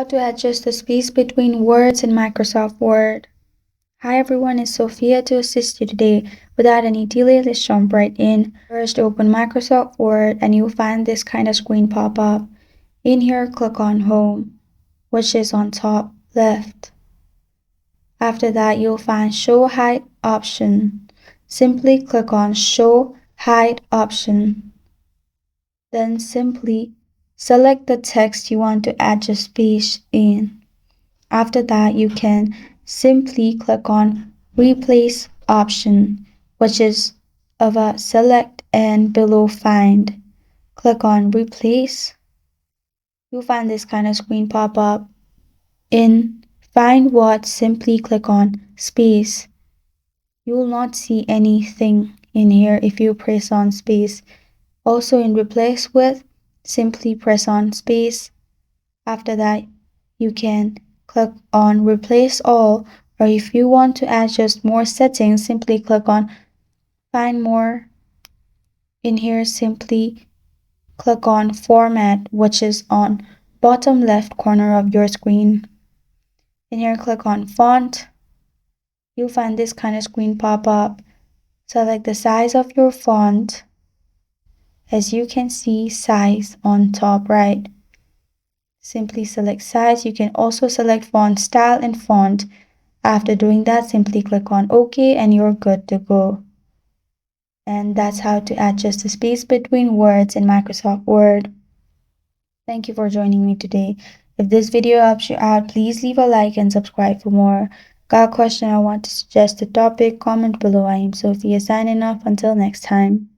How to adjust the space between words in Microsoft Word. Hi everyone, it's Sophia to assist you today. Without any delay, let's jump right in. First, open Microsoft Word and you'll find this kind of screen pop up. In here, click on Home, which is on top left. After that, you'll find Show Height option. Simply click on Show Height option. Then simply select the text you want to adjust space in. After that, you can simply click on Replace option, which is of a select and below find. Click on Replace. You'll find this kind of screen pop up. In Find What, simply click on Space. You will not see anything in here if you press on space. Also in Replace With, simply press on space. After that, you can click on Replace All, or if you want to adjust more settings, simply click on Find More. In here, simply click on Format, which is on bottom left corner of your screen. In here, click on Font. You'll find this kind of screen pop up. Select the size of your font. As you can see, size on top right. Simply select size. You can also select font style and font. After doing that, simply click on OK and you're good to go. And that's how to adjust the space between words in Microsoft Word. Thank you for joining me today. If this video helps you out, please leave a like and subscribe for more. Got a question or want to suggest a topic? Comment below. I am Sophia signing off. Until next time.